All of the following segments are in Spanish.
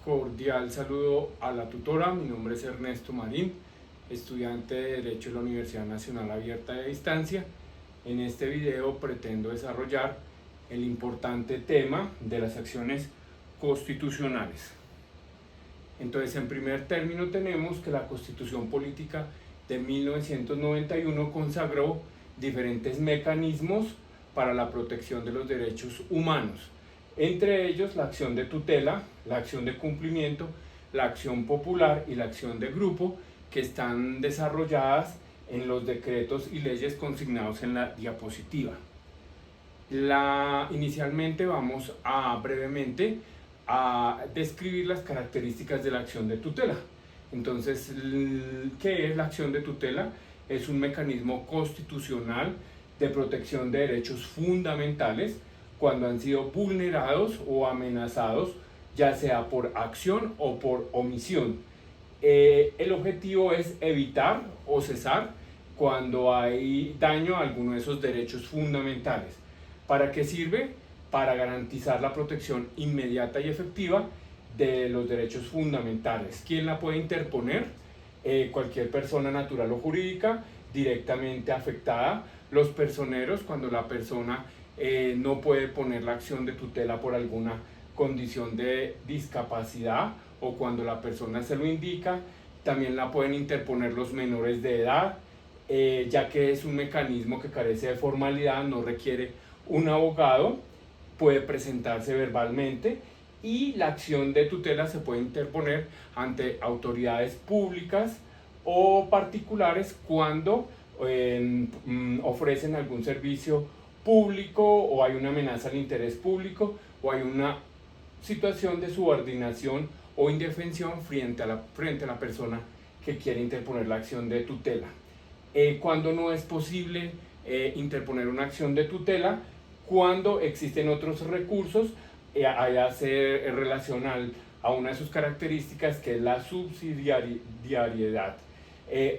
Cordial saludo a la tutora. Mi nombre es Ernesto Marín, estudiante de Derecho de la Universidad Nacional Abierta de Distancia. En este video pretendo desarrollar el importante tema de las acciones constitucionales. Entonces, en primer término tenemos que la Constitución Política de 1991 consagró diferentes mecanismos para la protección de los derechos humanos, entre ellos la acción de tutela, la acción de cumplimiento, la acción popular y la acción de grupo, que están desarrolladas en los decretos y leyes consignados en la diapositiva. Inicialmente vamos a brevemente a describir las características de la acción de tutela. Entonces, ¿qué es la acción de tutela? Es un mecanismo constitucional de protección de derechos fundamentales cuando han sido vulnerados o amenazados, ya sea por acción o por omisión. El objetivo es evitar o cesar cuando hay daño a alguno de esos derechos fundamentales. ¿Para qué sirve? Para garantizar la protección inmediata y efectiva de los derechos fundamentales. ¿Quién la puede interponer? Cualquier persona natural o jurídica directamente afectada. Los personeros, cuando la persona no puede poner la acción de tutela por alguna condición de discapacidad o cuando la persona se lo indica. También la pueden interponer los menores de edad, ya que es un mecanismo que carece de formalidad, no requiere un abogado, puede presentarse verbalmente, y la acción de tutela se puede interponer ante autoridades públicas o particulares cuando ofrecen algún servicio público o hay una amenaza al interés público o hay una situación de subordinación o indefensión frente a la persona que quiere interponer la acción de tutela. Cuando no es posible interponer una acción de tutela, cuando existen otros recursos, hace relación a una de sus características, que es la subsidiariedad.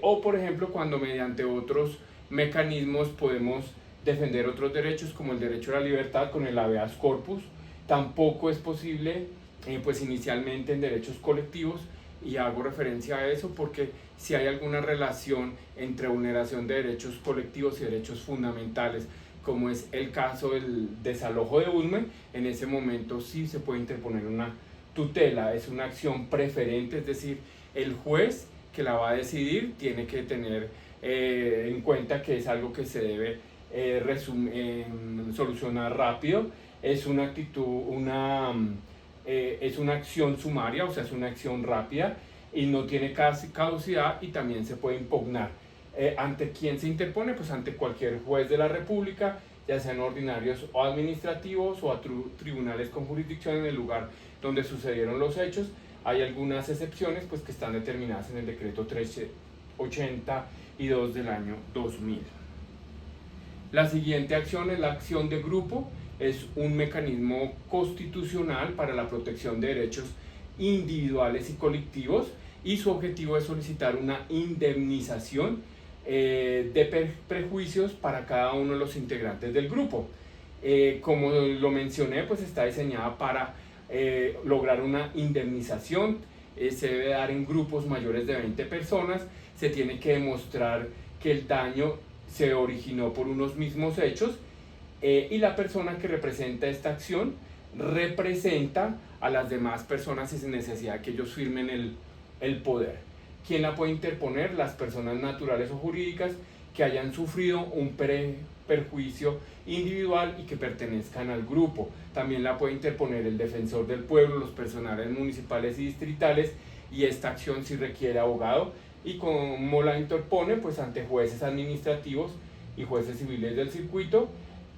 O por ejemplo, cuando mediante otros mecanismos podemos defender otros derechos, como el derecho a la libertad con el habeas corpus. Tampoco es posible pues inicialmente en derechos colectivos, y hago referencia a eso porque si hay alguna relación entre vulneración de derechos colectivos y derechos fundamentales, como es el caso del desalojo de Usme, en ese momento sí se puede interponer una tutela. Es una acción preferente, es decir, el juez que la va a decidir tiene que tener en cuenta que es algo que se debe solucionar rápido. Es una acción sumaria, o sea, es una acción rápida y no tiene casi caducidad, y también se puede impugnar. ¿Ante quién se interpone? Pues ante cualquier juez de la República, ya sean ordinarios o administrativos, o a tribunales con jurisdicción en el lugar donde sucedieron los hechos. Hay algunas excepciones pues que están determinadas en el decreto 1382 del año 2000. La siguiente acción es la acción de grupo. Es un mecanismo constitucional para la protección de derechos individuales y colectivos, y su objetivo es solicitar una indemnización de prejuicios para cada uno de los integrantes del grupo. Como lo mencioné, pues está diseñada para lograr una indemnización. Se debe dar en grupos mayores de 20 personas. Se tiene que demostrar que el daño se originó por unos mismos hechos, y la persona que representa esta acción representa a las demás personas sin necesidad de que ellos firmen el poder. ¿Quién la puede interponer? Las personas naturales o jurídicas que hayan sufrido un perjuicio individual y que pertenezcan al grupo. También la puede interponer el defensor del pueblo, los personales municipales y distritales, y esta acción sí requiere abogado. Y como la interpone, pues ante jueces administrativos y jueces civiles del circuito,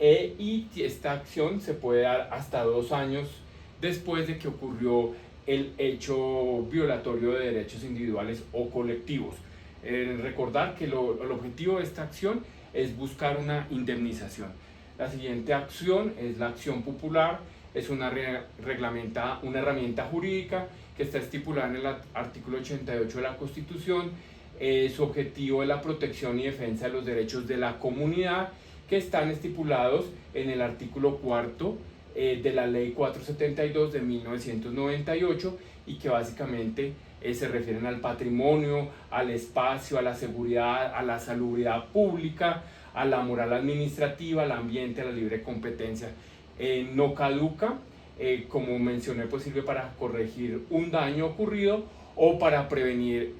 y esta acción se puede dar hasta 2 años después de que ocurrió el hecho violatorio de derechos individuales o colectivos. Recordar que el objetivo de esta acción es buscar una indemnización. La siguiente acción es la acción popular. Es una herramienta jurídica que está estipulada en el artículo 88 de la Constitución. Su objetivo es la protección y defensa de los derechos de la comunidad, que están estipulados en el artículo 4 de la Ley 472 de 1998 y que básicamente se refieren al patrimonio, al espacio, a la seguridad, a la salubridad pública, a la moral administrativa, al ambiente, a la libre competencia. No caduca, como mencioné, pues sirve para corregir un daño ocurrido o para prevenir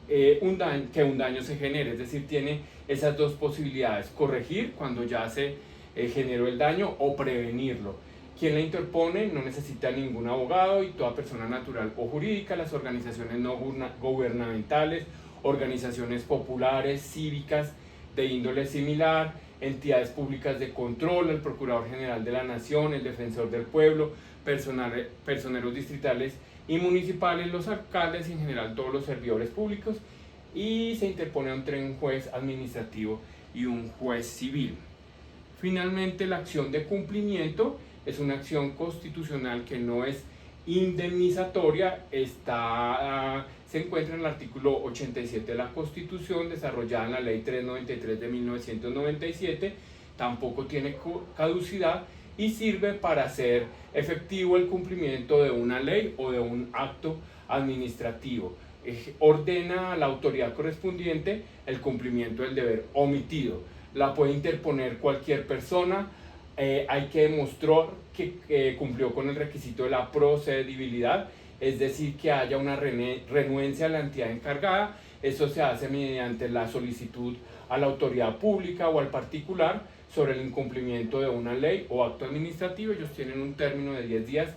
que un daño se genere, es decir, tiene esas dos posibilidades: corregir cuando ya se generó el daño o prevenirlo. Quien la interpone no necesita ningún abogado y toda persona natural o jurídica, las organizaciones no gubernamentales, organizaciones populares, cívicas de índole similar, entidades públicas de control, el Procurador General de la Nación, el Defensor del Pueblo, personeros distritales y municipales, los alcaldes y en general todos los servidores públicos, y se interpone entre un juez administrativo y un juez civil. Finalmente, la acción de cumplimiento es una acción constitucional que no es indemnizatoria, se encuentra en el artículo 87 de la Constitución, desarrollada en la Ley 393 de 1997, tampoco tiene caducidad y sirve para hacer efectivo el cumplimiento de una ley o de un acto administrativo. Ordena a la autoridad correspondiente el cumplimiento del deber omitido. La puede interponer cualquier persona. Hay que demostrar que cumplió con el requisito de la procedibilidad, es decir, que haya una renuencia a la entidad encargada. Eso se hace mediante la solicitud a la autoridad pública o al particular sobre el incumplimiento de una ley o acto administrativo. Ellos tienen un término de 10 días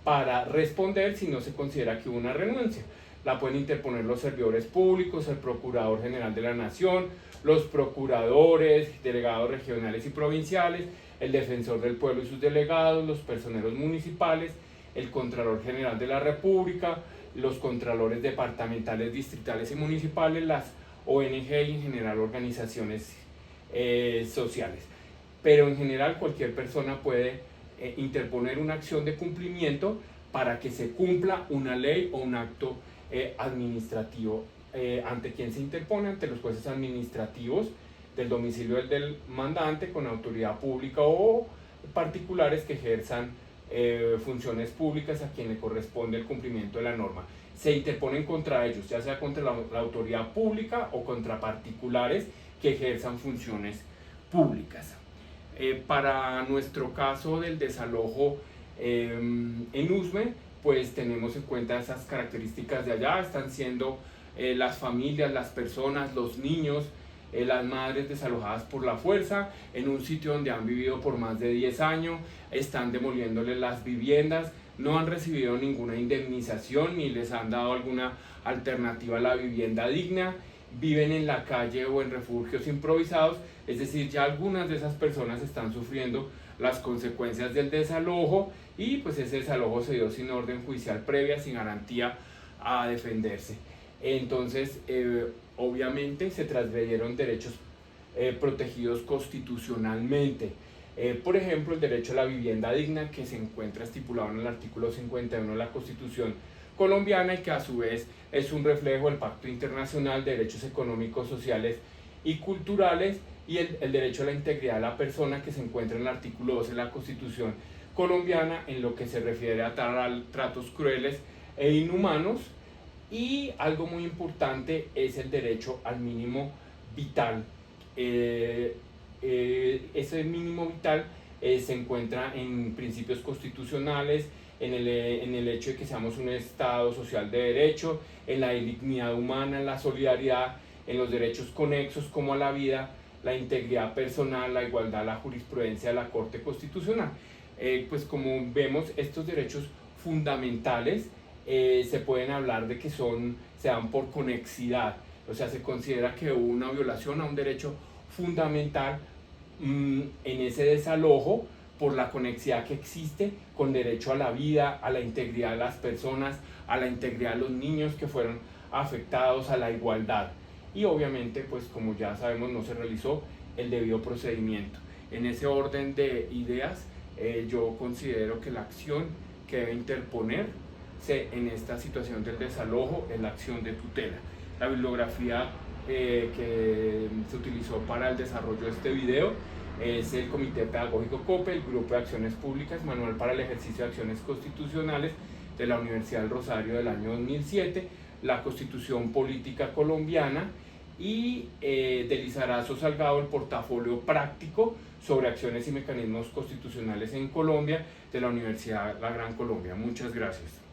para responder si no se considera que hubo una renuncia. La pueden interponer los servidores públicos, el Procurador General de la Nación, los procuradores, delegados regionales y provinciales, el Defensor del Pueblo y sus delegados, los personeros municipales, el Contralor General de la República, los contralores departamentales, distritales y municipales, las ONG y en general organizaciones sociales. Pero en general cualquier persona puede interponer una acción de cumplimiento para que se cumpla una ley o un acto administrativo. ¿Ante quién se interpone? Ante los jueces administrativos del domicilio del mandante, con autoridad pública o particulares que ejerzan funciones públicas a quien le corresponde el cumplimiento de la norma. Se interponen contra ellos, ya sea contra la autoridad pública o contra particulares que ejerzan funciones públicas. Para nuestro caso del desalojo en Usme, pues tenemos en cuenta esas características de allá. Están siendo las familias, las personas, los niños, las madres desalojadas por la fuerza en un sitio donde han vivido por más de 10 años, están demoliéndoles las viviendas, no han recibido ninguna indemnización ni les han dado alguna alternativa a la vivienda digna, viven en la calle o en refugios improvisados, es decir, ya algunas de esas personas están sufriendo las consecuencias del desalojo y pues ese desalojo se dio sin orden judicial previa, sin garantía a defenderse. Entonces, obviamente se transgredieron derechos protegidos constitucionalmente. Por ejemplo, el derecho a la vivienda digna, que se encuentra estipulado en el artículo 51 de la Constitución colombiana y que a su vez es un reflejo del Pacto Internacional de Derechos Económicos, Sociales y Culturales, y el derecho a la integridad de la persona, que se encuentra en el artículo 12 de la Constitución colombiana, en lo que se refiere a tratos crueles e inhumanos. Y algo muy importante es el derecho al mínimo vital. Ese mínimo vital se encuentra en principios constitucionales, en el hecho de que seamos un Estado social de derecho, en la dignidad humana, en la solidaridad, en los derechos conexos como a la vida, la integridad personal, la igualdad, la jurisprudencia de la Corte Constitucional. Pues como vemos, estos derechos fundamentales se pueden hablar de que se dan por conexidad, o sea, se considera que hubo una violación a un derecho fundamental en ese desalojo por la conexidad que existe con derecho a la vida, a la integridad de las personas, a la integridad de los niños que fueron afectados, a la igualdad. Y obviamente, pues como ya sabemos, no se realizó el debido procedimiento. En ese orden de ideas, yo considero que la acción que debe interponerse en esta situación del desalojo es la acción de tutela. La bibliografía que se utilizó para el desarrollo de este video es el Comité Pedagógico COPE, el Grupo de Acciones Públicas, Manual para el Ejercicio de Acciones Constitucionales de la Universidad del Rosario del año 2007, la Constitución Política Colombiana y de Lizarazo Salgado el portafolio práctico sobre acciones y mecanismos constitucionales en Colombia de la Universidad La Gran Colombia. Muchas gracias.